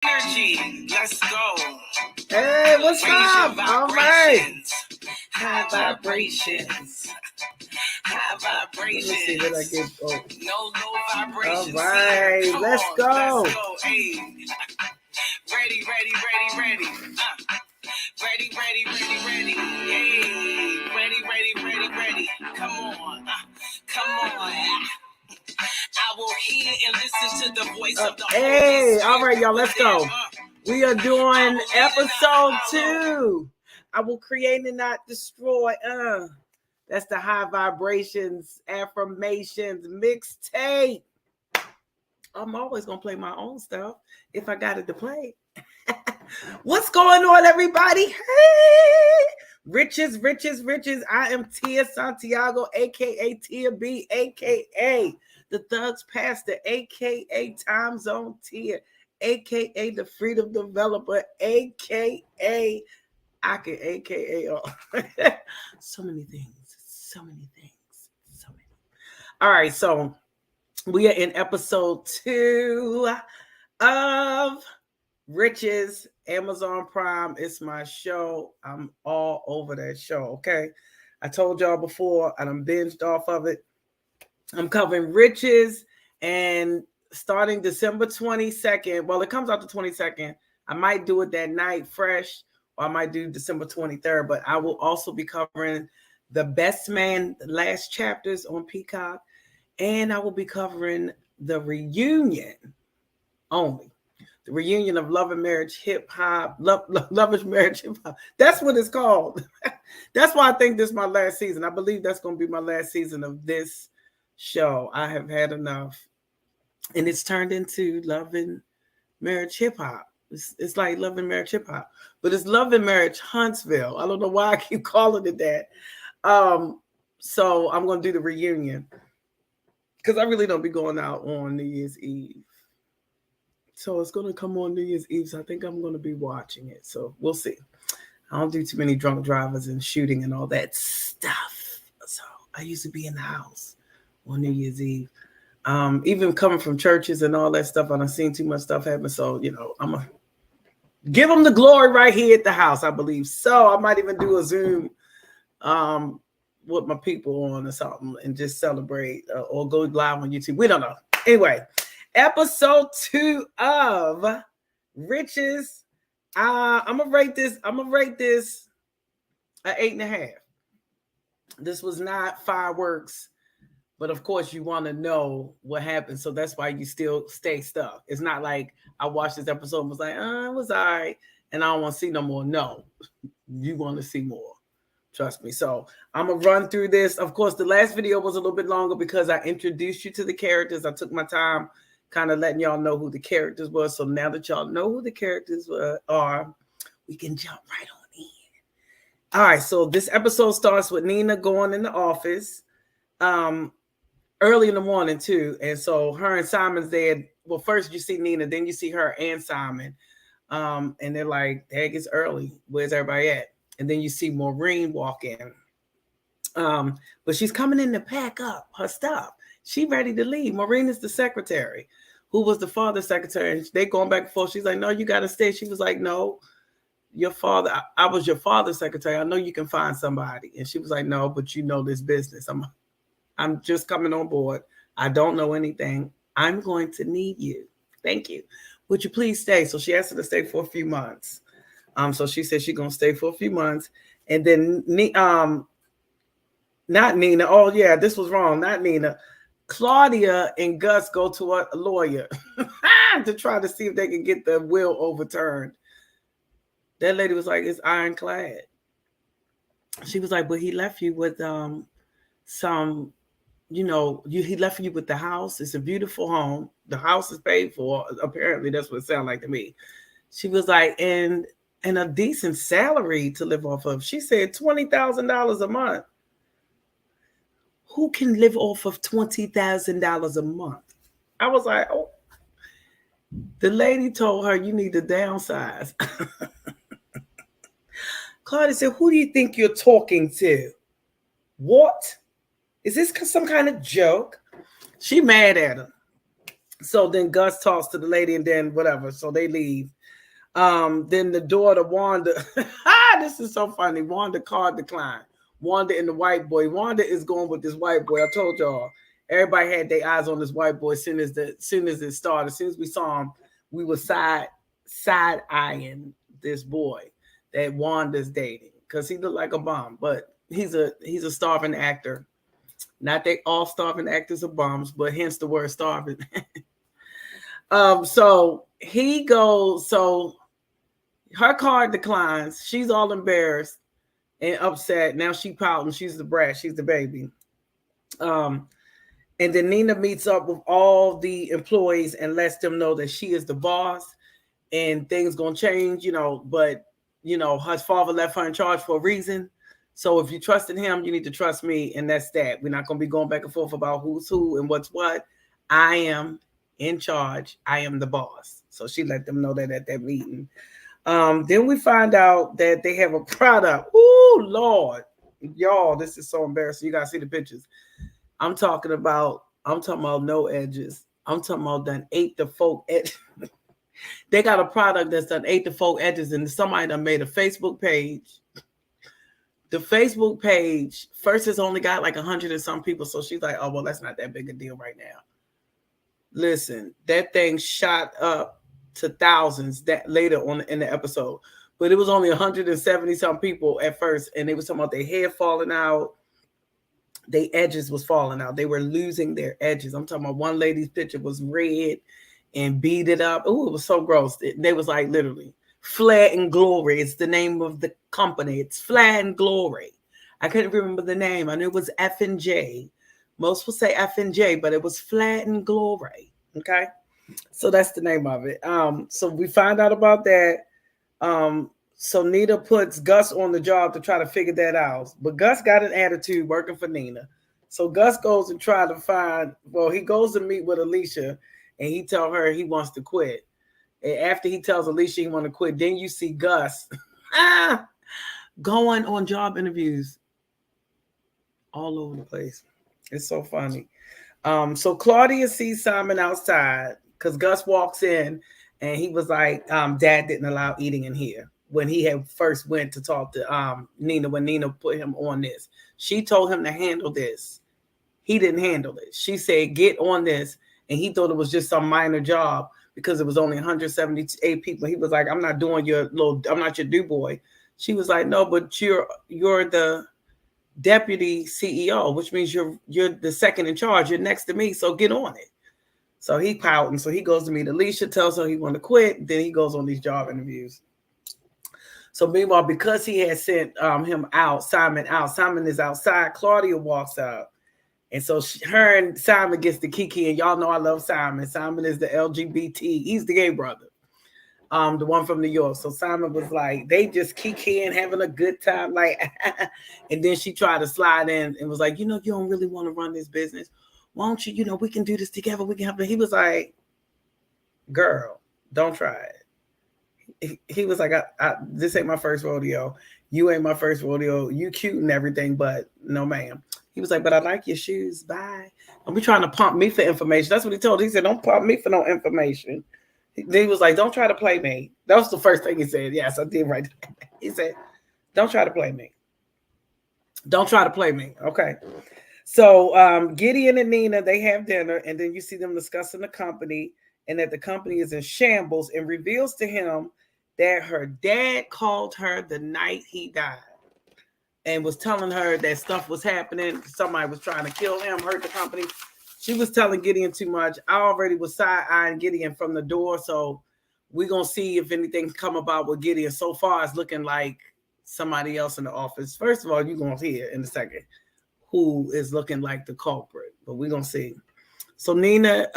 Energy, let's go. Hey, what's up? All right. High vibrations. High vibrations. Let me see what I get. Oh. No low vibrations. All right, let's go. Let's go. Hey. Ready. Ready. Hey. Ready. Come on. I will hear and listen to the voice of the Hey, all right, y'all, let's go. We are doing episode 2. I will create and not destroy. That's the High Vibrations Affirmations mixtape. I'm always gonna play my own stuff if I got it to play. What's going on, everybody? Hey, riches. I am Tia Santiago, aka Tia B, aka the Thugs Pastor, aka Time Zone Tia, aka the Freedom Developer, aka I can aka so many things. All right, so we are in episode 2 of Riches, Amazon Prime. It's my show. I'm all over that show, okay? I told y'all before, and I'm binged off of it. I'm covering Riches, and starting December 22nd, well, it comes out the 22nd. I might do it that night fresh, or I might do December 23rd, but I will also be covering The Best Man, the last chapters on Peacock, and I will be covering the reunion only. The reunion of Love and Marriage Hip Hop, Love and Marriage Hip Hop. That's what it's called. That's why I think this is my last season. I believe that's going to be my last season of this show. I have had enough. And it's turned into Love and Marriage Hip Hop. It's like Love and Marriage Hip Hop, but it's Love and Marriage Huntsville. I don't know why I keep calling it that. So I'm going to do the reunion because I really don't be going out on New Year's Eve. So it's going to come on New Year's Eve. So I think I'm going to be watching it. So we'll see. I don't do too many drunk drivers and shooting and all that stuff. So I used to be in the house on New Year's Eve. Even coming from churches and all that stuff, and I've seen too much stuff happen. So, I'm going to give them the glory right here at the house, I believe. So I might even do a Zoom with my people on or something and just celebrate or go live on YouTube. We don't know. Anyway. Episode 2 of Riches. I'm gonna rate this an 8.5. This was not fireworks, but of course you want to know what happened, so that's why you still stay stuck. It's not like I watched this episode and was like, it was all right, and I don't want to see no more. No, you want to see more. Trust me. So I'm gonna run through this. Of course, the last video was a little bit longer because I introduced you to the characters. I took my time kind of letting y'all know who the characters were. So now that y'all know who the characters are, we can jump right on in. All right, so this episode starts with Nina going in the office early in the morning too. And so her and Simon's there. Well, first you see Nina, then you see her and Simon. And they're like, dang, it's early. Where's everybody at? And then you see Maureen walk in. But she's coming in to pack up her stuff. She ready to leave. Maureen is the secretary, who was the father's secretary. And they going back and forth. She's like, no, you got to stay. She was like, no, your father, I was your father's secretary. I know you can find somebody. And she was like, no, but you know this business. I'm just coming on board. I don't know anything. I'm going to need you. Thank you. Would you please stay? So she asked her to stay for a few months. So she said she's going to stay for a few months. And then, not Nina. Oh, yeah, this was wrong. Not Nina. Claudia and Gus go to a lawyer to try to see if they can get the will overturned. That lady was like, it's ironclad. She was like, but he left you with some, he left you with the house. It's a beautiful home. The house is paid for. Apparently, that's what it sounded like to me. She was like, and a decent salary to live off of. She said $20,000 a month. Who can live off of $20,000 a month? I was like, oh. The lady told her, you need to downsize. Claudia said, who do you think you're talking to? What? Is this some kind of joke? She mad at him. So then Gus talks to the lady and then whatever. So they leave. Then the daughter Wanda, this is so funny. Wanda card decline. Wanda and the white boy. Wanda is going with this white boy. I told y'all, everybody had their eyes on this white boy. As soon as it started, as soon as we saw him, we were side eyeing this boy that Wanda's dating because he looked like a bomb. But he's a starving actor. Not that all starving actors are bums, but hence the word starving. So he goes. So her card declines. She's all embarrassed and upset. Now she pouting. She's the brat. She's the baby. And then Nina meets up with all the employees and lets them know that she is the boss and things gonna change, but her father left her in charge for a reason. So if you trusted him, you need to trust me, and that's that. We're not gonna be going back and forth about who's who and what's what. I am in charge. I am the boss. So she let them know that at that meeting. Then we find out that they have a product. Ooh, Lord. Y'all, this is so embarrassing. You gotta see the pictures. I'm talking about no edges. I'm talking about done ate the folk edges. They got a product that's done ate the folk edges, and somebody done made a Facebook page. The Facebook page first has only got like 100 and some people, so she's like, "Oh well, that's not that big a deal right now." Listen, that thing shot up to thousands that later on in the episode, but it was only 170 some people at first, and they was talking about their hair falling out, their edges was falling out, they were losing their edges. I'm talking about one lady's picture was red and beat it up. Oh, it was so gross. They was like literally Flair and Glory. It's the name of the company. It's Flair and Glory. I couldn't remember the name. I knew it was F and J. Most will say F and J, but it was Flair and Glory. Okay, so that's the name of it. So we find out about that. So Nina puts Gus on the job to try to figure that out, but Gus got an attitude working for Nina. So Gus goes and try to find. Well, he goes to meet with Alicia, and he tells her he wants to quit. And after he tells Alicia he wants to quit, then you see Gus going on job interviews all over the place. It's so funny. So Claudia sees Simon outside because Gus walks in and he was like, Dad didn't allow eating in here when he had first went to talk to Nina, when Nina put him on this. She told him to handle this. He didn't handle it. She said, get on this. And he thought it was just some minor job because it was only 178 people. He was like, I'm not doing I'm not your do boy. She was like, no, but you're the deputy CEO, which means you're the second in charge. You're next to me, so get on it. So he pouting. So he goes to meet Alicia, tells her he want to quit. Then he goes on these job interviews. So meanwhile, because he had sent Simon out, Simon is outside. Claudia walks up. And so her and Simon gets the kiki, and y'all know I love Simon. Simon is the LGBT. He's the gay brother, the one from New York. So Simon was like, they just kikiing, having a good time, like. And then she tried to slide in and was like, you don't really want to run this business. Why don't you? We can do this together. We can have it. He was like, girl, don't try it. He was like, this ain't my first rodeo. You ain't my first rodeo. You cute and everything, but no, ma'am. He was like, but I like your shoes. Bye. Don't be trying to pump me for information. That's what he told her. He said, don't pump me for no information. He was like, don't try to play me. That was the first thing he said. Yes, I did right. He said, don't try to play me. Don't try to play me. Okay. So Gideon and Nina, they have dinner, and then you see them discussing the company and that the company is in shambles, and reveals to him that her dad called her the night he died and was telling her that stuff was happening. Somebody was trying to kill him, hurt the company. She was telling Gideon too much. I already was side-eyeing Gideon from the door, so we're going to see if anything come about with Gideon. So far, it's looking like somebody else in the office. First of all, you're going to hear in a second who is looking like the culprit, but we're going to see. So Nina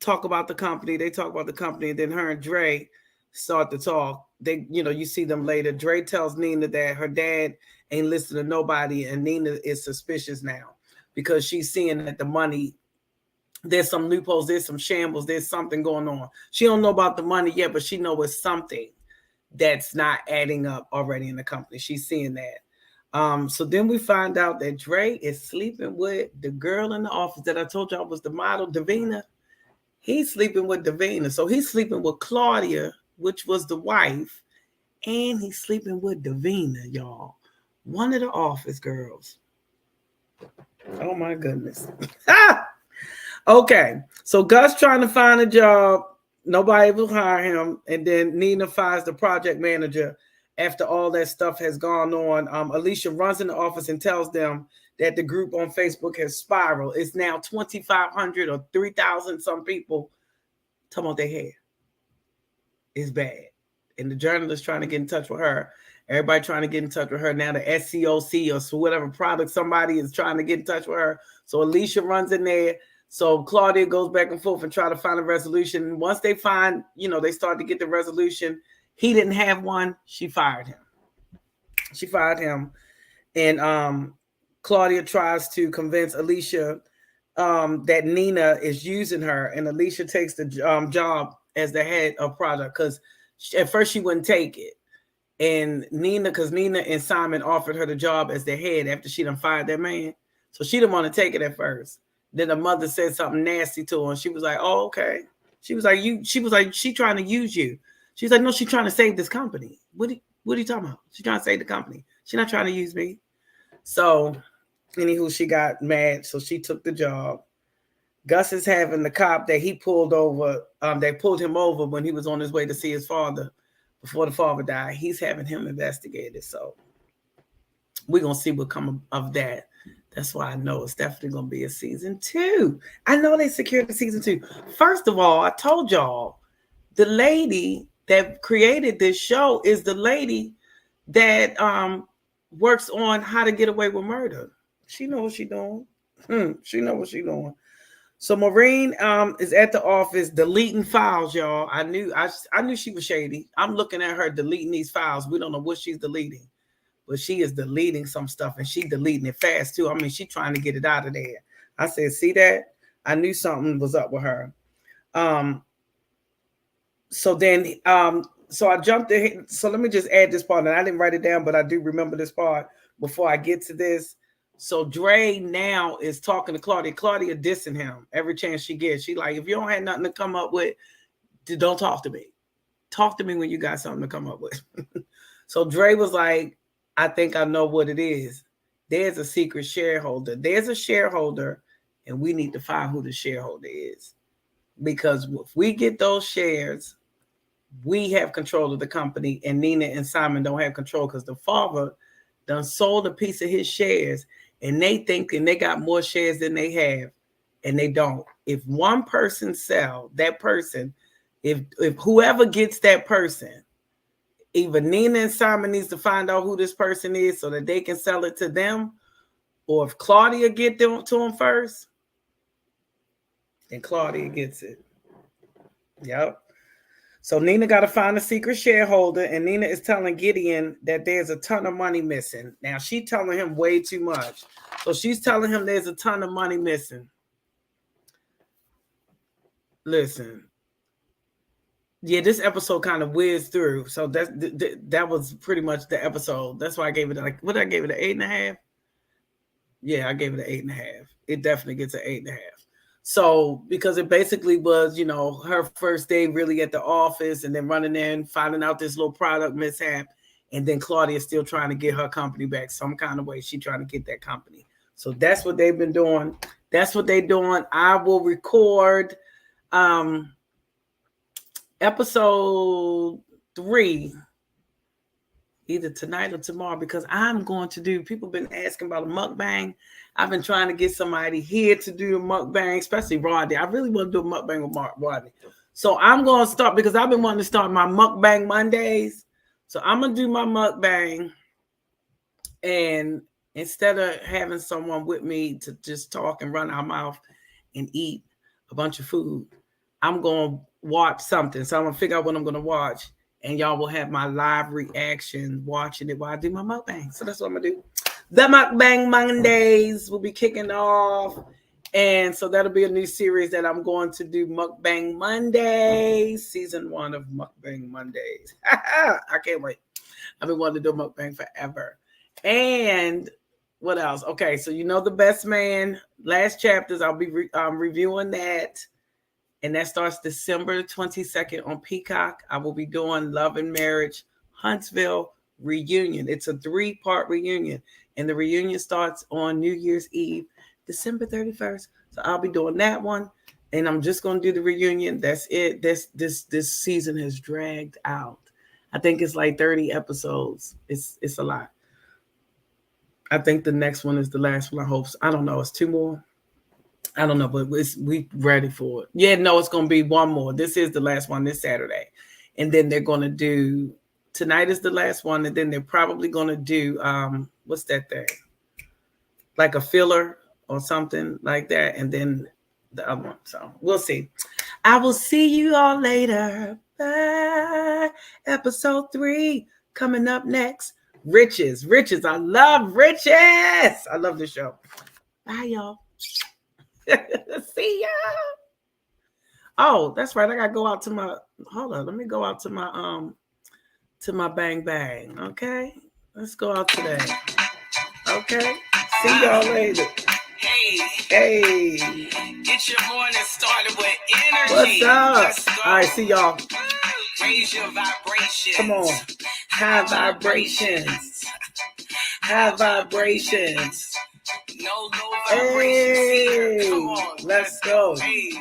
talk about the company. They talk about the company, and then her and Dre start to talk. They, you see them later. Dre tells Nina that her dad ain't listening to nobody, and Nina is suspicious now because she's seeing that the money, there's some loopholes, there's some shambles, there's something going on. She don't know about the money yet, but she knows it's something that's not adding up already in the company. She's seeing that. So then we find out that Dre is sleeping with the girl in the office that I told y'all was the model, Davina. He's sleeping with Davina. So he's sleeping with Claudia, which was the wife, and he's sleeping with Davina, y'all. One of the office girls. Oh my goodness. Okay. So Gus trying to find a job. Nobody will hire him. And then Nina fires the project manager after all that stuff has gone on. Alicia runs in the office and tells them that the group on Facebook has spiraled. It's now 2,500 or 3,000 some people talking about their hair. It's bad. And the journalist trying to get in touch with her. Everybody trying to get in touch with her. Now the SCOC or so whatever product, somebody is trying to get in touch with her. So Alicia runs in there. So Claudia goes back and forth and try to find a resolution. And once they find, they start to get the resolution. He didn't have one. She fired him. And Claudia tries to convince Alicia that Nina is using her. And Alicia takes the job as the head of product because at first she wouldn't take it. And because Nina and Simon offered her the job as the head after she done fired that man. So she didn't want to take it at first. Then the mother said something nasty to her. And she was like, oh, okay. She was like, she trying to use you. She's like, no, she's trying to save this company. What are you talking about? She's trying to save the company. She's not trying to use me. So, anywho, she got mad. So she took the job. Gus is having the cop that he pulled over. They pulled him over when he was on his way to see his father before the father died. He's having him investigated. So we're going to see what comes of that. That's why I know it's definitely going to be a season 2. I know they secured the season 2. First of all, I told y'all, the lady that created this show is the lady that works on How to Get Away with Murder. She knows what she's doing. She knows what she's doing. So Maureen is at the office deleting files, y'all. I knew she was shady. I'm looking at her deleting these files. We don't know what she's deleting, but she is deleting some stuff, and she deleting it fast too. I mean, she's trying to get it out of there. I said, see that? I knew something was up with her. So I jumped in. So let me just add this part, and I didn't write it down, but I do remember this part before I get to this. So Dre now is talking to Claudia. Claudia dissing him every chance she gets. She like, if you don't have nothing to come up with, don't talk to me. Talk to me when you got something to come up with. So Dre was like, I think I know what it is. There's a secret shareholder. There's a shareholder, and we need to find who the shareholder is. Because if we get those shares, we have control of the company, and Nina and Simon don't have control because the father done sold a piece of his shares, and they think they got more shares than they have, and they don't. If one person sell that person, if whoever gets that person, either Nina and Simon needs to find out who this person is so that they can sell it to them, or if Claudia get them to him first, then Claudia gets it. Yep. So Nina got to find a secret shareholder, and Nina is telling Gideon that there's a ton of money missing. Now, she's telling him way too much. So she's telling him there's a ton of money missing. Listen. Yeah, this episode kind of whizzed through. So that was pretty much the episode. That's why I gave it I gave it an 8.5. Yeah, I gave it an 8.5. It definitely gets an 8.5. So, because it basically was, her first day really at the office, and then running in, finding out this little product mishap, and then Claudia still trying to get her company back some kind of way. She trying to get that company. So that's what they've been doing. That's what they're doing. I will record episode 3 either tonight or tomorrow, because I'm going to do, people been asking about a mukbang. I've been trying to get somebody here to do a mukbang, especially Rodney. I really want to do a mukbang with Rodney. So I'm going to start, because I've been wanting to start my mukbang Mondays. So I'm going to do my mukbang, and instead of having someone with me to just talk and run our mouth and eat a bunch of food, I'm going to watch something. So I'm going to figure out what I'm going to watch, and y'all will have my live reaction watching it while I do my mukbang. So that's what I'm going to do. The Mukbang Mondays will be kicking off. And so that'll be a new series that I'm going to do, Mukbang Mondays, season 1 of Mukbang Mondays. I can't wait. I've been wanting to do mukbang forever. And what else? Okay, so The Best Man, last chapters, I'll be reviewing that. And that starts December 22nd on Peacock. I will be doing Love and Marriage Huntsville reunion. It's a 3-part reunion. And the reunion starts on New Year's Eve, December 31st. So I'll be doing that one. And I'm just going to do the reunion. That's it. This season has dragged out. I think it's like 30 episodes. It's a lot. I think the next one is the last one. I hope. I don't know. It's 2 more. I don't know, but we ready for it. Yeah, no, it's going to be 1 more. This is the last one this Saturday. And then they're going to do, tonight is the last one. And then they're probably going to do, what's that thing? Like a filler or something like that. And then the other one. So we'll see. I will see you all later. Bye. Episode 3 coming up next. Riches. I love Riches. I love this show. Bye, y'all. See ya. Oh, that's right. I gotta go out to my. Hold on. Let me go out to my bang bang. Okay. Let's go out today. Okay. See y'all later. Hey. Get your morning started with energy. What's up? All right. See y'all. Raise your vibrations. Come on. High vibrations. High vibrations. No low vibrations here. Come on. Let's go. Hey.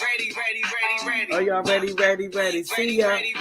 Ready. Oh, y'all ready? See ya. Ready.